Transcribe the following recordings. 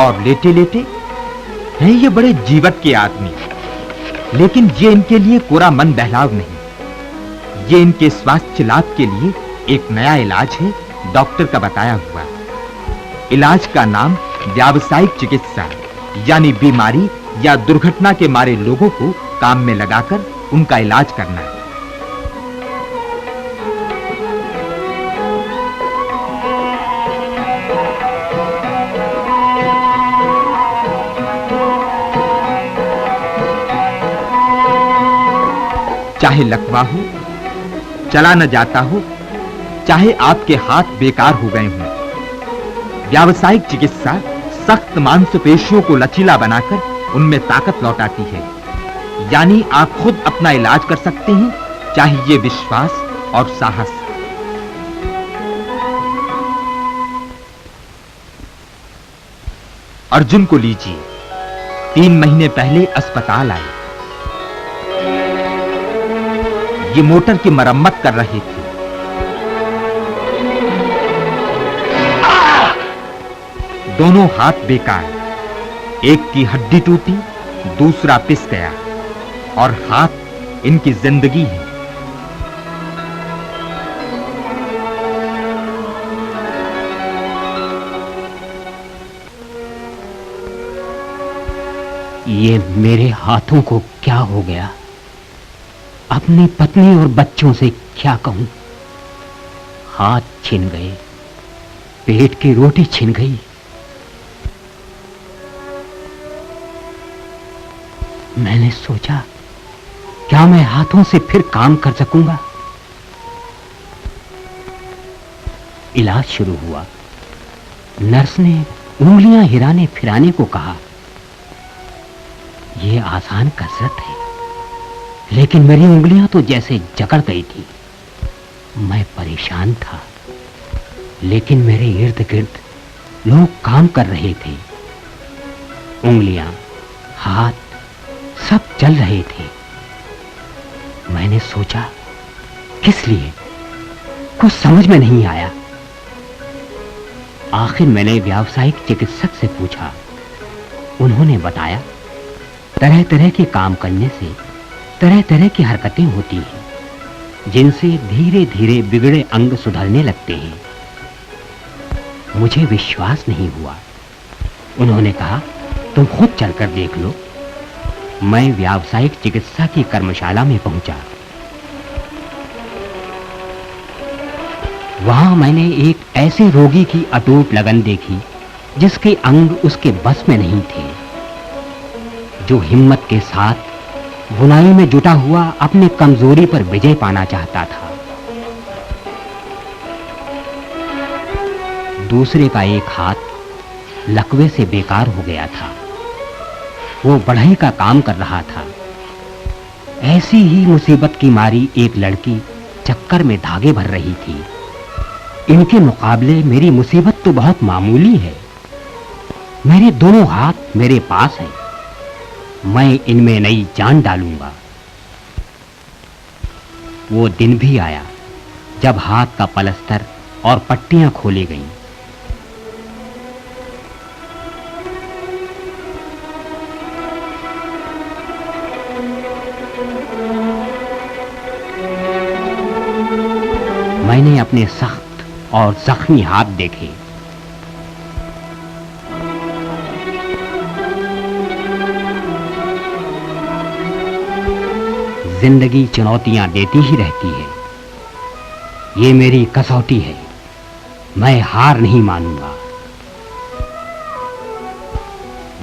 और लेटे लेटे हैं ये बड़े जीवट के आदमी, लेकिन ये इनके लिए कोरा मन बहलाव नहीं। ये इनके स्वास्थ्य लाभ के लिए एक नया इलाज है, डॉक्टर का बताया हुआ। इलाज का नाम व्यावसायिक चिकित्सा, यानी बीमारी या दुर्घटना के मारे लोगों को काम में लगाकर उनका इलाज करना है। चाहे लकवा हो, चला न जाता हो, चाहे आपके हाथ बेकार हो गए हों, व्यावसायिक चिकित्सा सख्त मांसपेशियों को लचीला बनाकर उनमें ताकत लौटाती है। यानी आप खुद अपना इलाज कर सकते हैं, चाहिए विश्वास और साहस। अर्जुन को लीजिए, 3 महीने पहले अस्पताल आए। ये मोटर की मरम्मत कर रहे थे। दोनों हाथ बेकार, एक की हड्डी टूटी, दूसरा पिस गया, और हाथ इनकी जिंदगी है। ये मेरे हाथों को क्या हो गया? अपनी पत्नी और बच्चों से क्या कहूं? हाथ छिन गए, पेट की रोटी छिन गई। मैंने सोचा, क्या मैं हाथों से फिर काम कर सकूंगा? इलाज शुरू हुआ। नर्स ने उंगलियां हिराने फिराने को कहा। यह आसान कसरत है, लेकिन मेरी उंगलियां तो जैसे जकड़ गई थी। मैं परेशान था, लेकिन मेरे इर्द गिर्द लोग काम कर रहे थे। उंगलियां, हाथ सब चल रहे थे। मैंने सोचा, किस लिए? कुछ समझ में नहीं आया। आखिर मैंने व्यावसायिक चिकित्सक से पूछा। उन्होंने बताया, तरह तरह के काम करने से तरह तरह की हरकतें होती हैं, जिनसे धीरे धीरे बिगड़े अंग सुधरने लगते हैं। मुझे विश्वास नहीं हुआ। उन्होंने कहा, तुम खुद चलकर देख लो। मैं व्यावसायिक चिकित्सा की कर्मशाला में पहुंचा। वहां मैंने एक ऐसे रोगी की अटूट लगन देखी जिसके अंग उसके बस में नहीं थे, जो हिम्मत के साथ बुनाई में जुटा हुआ अपनी कमजोरी पर विजय पाना चाहता था। दूसरे का एक हाथ लकवे से बेकार हो गया था। वो बढ़ई का काम कर रहा था। ऐसी ही मुसीबत की मारी एक लड़की चक्कर में धागे भर रही थी। इनके मुकाबले मेरी मुसीबत तो बहुत मामूली है। मेरे दोनों हाथ मेरे पास हैं। मैं इनमें नई जान डालूंगा। वो दिन भी आया जब हाथ का पलस्तर और पट्टियां खोली गईं। मैंने अपने सख्त और जख्मी हाथ देखे। जिंदगी चुनौतियां देती ही रहती है। ये मेरी कसौटी है। मैं हार नहीं मानूंगा।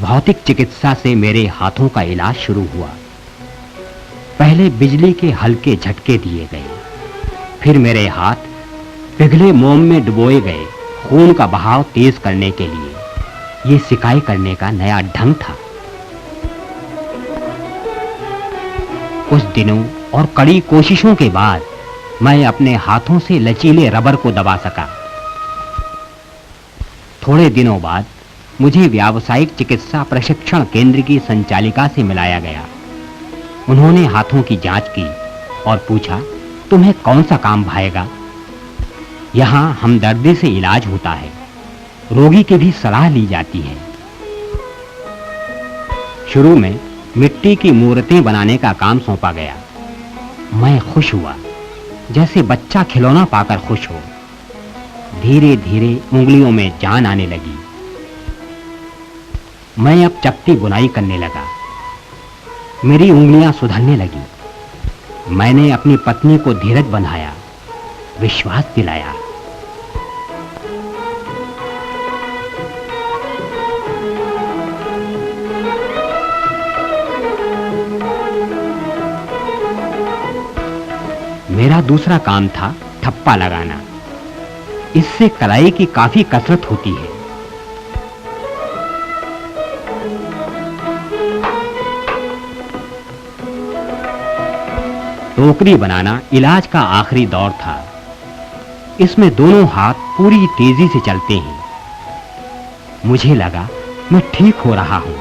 भौतिक चिकित्सा से मेरे हाथों का इलाज शुरू हुआ। पहले बिजली के हल्के झटके दिए गए, फिर मेरे हाथ पिघले मोम में डुबोए गए खून का बहाव तेज करने के लिए। ये सिकाई करने का नया ढंग था। कुछ दिनों और कड़ी कोशिशों के बाद मैं अपने हाथों से लचीले रबर को दबा सका। थोड़े दिनों बाद मुझे व्यावसायिक चिकित्सा प्रशिक्षण केंद्र की संचालिका से मिलाया गया। उन्होंने हाथों की जांच की और पूछा, तुम्हें कौन सा काम भाएगा? यहाँ हमदर्दी से इलाज होता है, रोगी की भी सलाह ली जाती है। शुरू में मिट्टी की मूर्तें बनाने का काम सौंपा गया। मैं खुश हुआ, जैसे बच्चा खिलौना पाकर खुश हो। धीरे-धीरे उंगलियों में जान आने लगी। मैं अब चपटी बुनाई करने लगा। मेरी उंगलियां सुधरने लगी। मैंने अपनी पत्नी को धीरज बंधाया, विश्वास दिलाया। मेरा दूसरा काम था ठप्पा लगाना। इससे कलाई की काफी कसरत होती है। टोकरी बनाना इलाज का आखिरी दौर था। इसमें दोनों हाथ पूरी तेजी से चलते हैं। मुझे लगा मैं ठीक हो रहा हूं,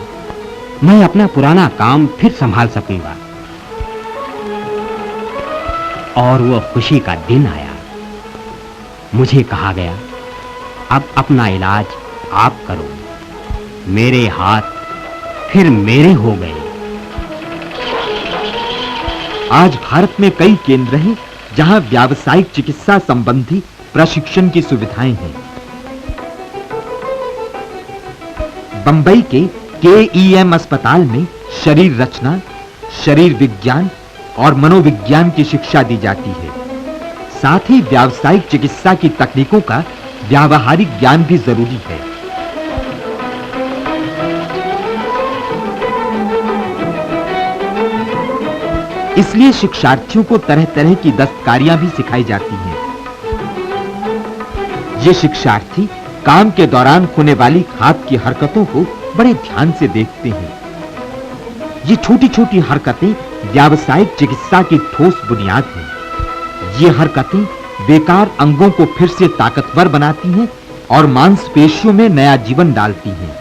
मैं अपना पुराना काम फिर संभाल सकूंगा। और वो खुशी का दिन आया। मुझे कहा गया, अब अपना इलाज आप करो। मेरे हाथ फिर मेरे हो गए। आज भारत में कई केंद्र हैं जहां व्यावसायिक चिकित्सा संबंधी प्रशिक्षण की सुविधाएं हैं। बंबई के केईएम अस्पताल में शरीर रचना, शरीर विज्ञान और मनोविज्ञान की शिक्षा दी जाती है। साथ ही व्यावसायिक चिकित्सा की तकनीकों का व्यावहारिक ज्ञान भी जरूरी है। इसलिए शिक्षार्थियों को तरह-तरह की दस्तकारियां भी सिखाई जाती हैं। ये शिक्षार्थी काम के दौरान होने वाली हाथ की हरकतों को बड़े ध्यान से देखते हैं। ये छोटी-छोटी हरकतें व्यावसायिक चिकित्सा की ठोस बुनियाद हैं। ये हरकतें बेकार अंगों को फिर से ताकतवर बनाती हैं और मांसपेशियों में नया जीवन डालती हैं।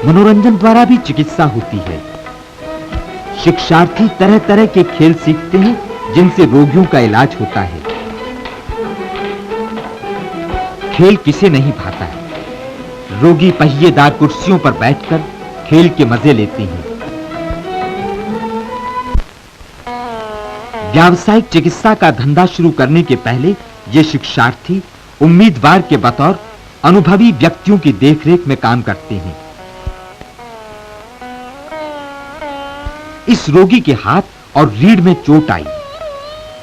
मनोरंजन द्वारा भी चिकित्सा होती है। शिक्षार्थी तरह-तरह के खेल सीखते हैं जिनसे रोगियों का इलाज होता है। खेल किसे नहीं भाता है। रोगी पहिएदार कुर्सियों पर बैठकर खेल के मजे लेते हैं। व्यावसायिक चिकित्सा का धंधा शुरू करने के पहले ये शिक्षार्थी उम्मीदवार के बतौर अनुभवी व्यक्तियों की देखरेख में काम करते हैं। इस रोगी के हाथ और रीढ़ में चोट आई।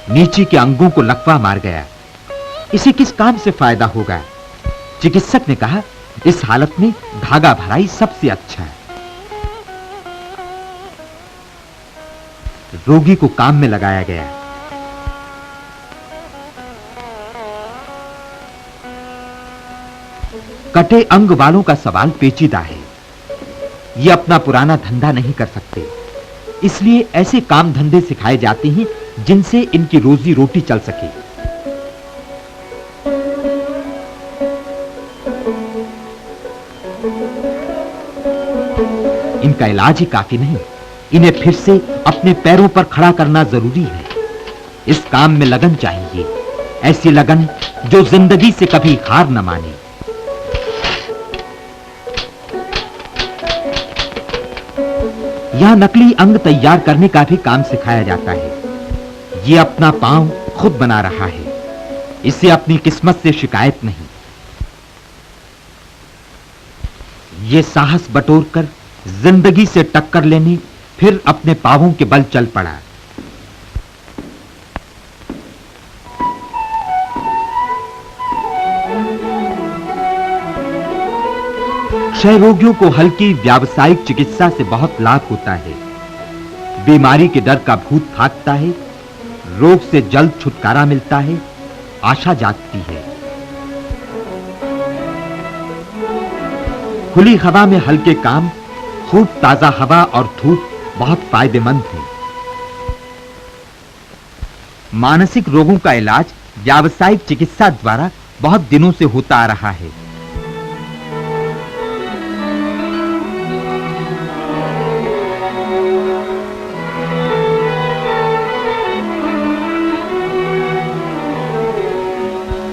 नीचे के अंगों को लकवा मार गया। इसे किस काम से फायदा होगा? चिकित्सक ने कहा, इस हालत में धागा भराई सबसे अच्छा है। रोगी को काम में लगाया गया। कटे अंग वालों का सवाल पेचीदा है। ये अपना पुराना धंधा नहीं कर सकते, इसलिए ऐसे काम धंधे सिखाए जाते हैं जिनसे इनकी रोजी रोटी चल सके। इनका इलाज ही काफी नहीं, इन्हें फिर से अपने पैरों पर खड़ा करना जरूरी है। इस काम में लगन चाहिए, ऐसी लगन जो जिंदगी से कभी हार न माने। यहां नकली अंग तैयार करने का भी काम सिखाया जाता है। ये अपना पांव खुद बना रहा है, इसे अपनी किस्मत से शिकायत नहीं। ये साहस बटोरकर जिंदगी से टक्कर लेने फिर अपने पांवों के बल चल पड़ा। क्षय रोगियों को हल्की व्यावसायिक चिकित्सा से बहुत लाभ होता है। बीमारी के डर का भूत भागता है, रोग से जल्द छुटकारा मिलता है, आशा जागती है। खुली हवा में हल्के काम, खूब ताजा हवा और धूप बहुत फायदेमंद है। मानसिक रोगों का इलाज व्यावसायिक चिकित्सा द्वारा बहुत दिनों से होता आ रहा है।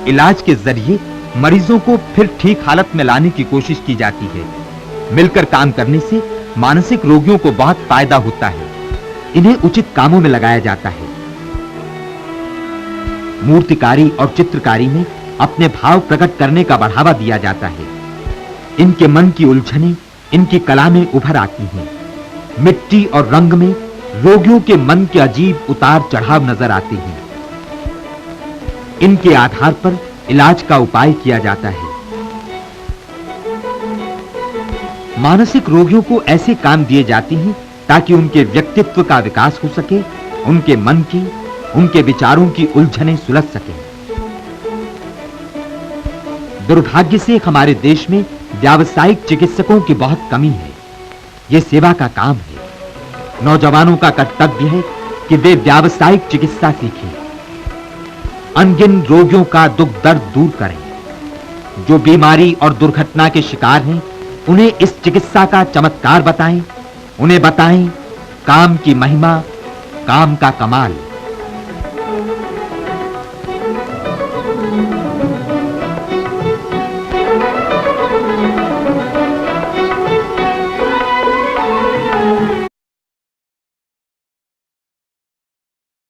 इलाज के जरिए मरीजों को फिर ठीक हालत में लाने की कोशिश की जाती है। मिलकर काम करने से मानसिक रोगियों को बहुत फायदा होता है। इन्हें उचित कामों में लगाया जाता है। मूर्तिकारी और चित्रकारी में अपने भाव प्रकट करने का बढ़ावा दिया जाता है। इनके मन की उलझनें इनकी कला में उभर आती हैं। मिट्टी और रंग में रोगियों के मन के अजीब उतार चढ़ाव नजर आते हैं। इनके आधार पर इलाज का उपाय किया जाता है। मानसिक रोगियों को ऐसे काम दिए जाते हैं ताकि उनके व्यक्तित्व का विकास हो सके, उनके मन की, उनके विचारों की उलझनें सुलझ सकें। दुर्भाग्य से हमारे देश में व्यावसायिक चिकित्सकों की बहुत कमी है। यह सेवा का काम है। नौजवानों का कर्तव्य है कि वे व्यावसायिक चिकित्सा सीखें, अनगिन रोगियों का दुख दर्द दूर करें। जो बीमारी और दुर्घटना के शिकार हैं, उन्हें इस चिकित्सा का चमत्कार बताएं। उन्हें बताएं काम की महिमा, काम का कमाल।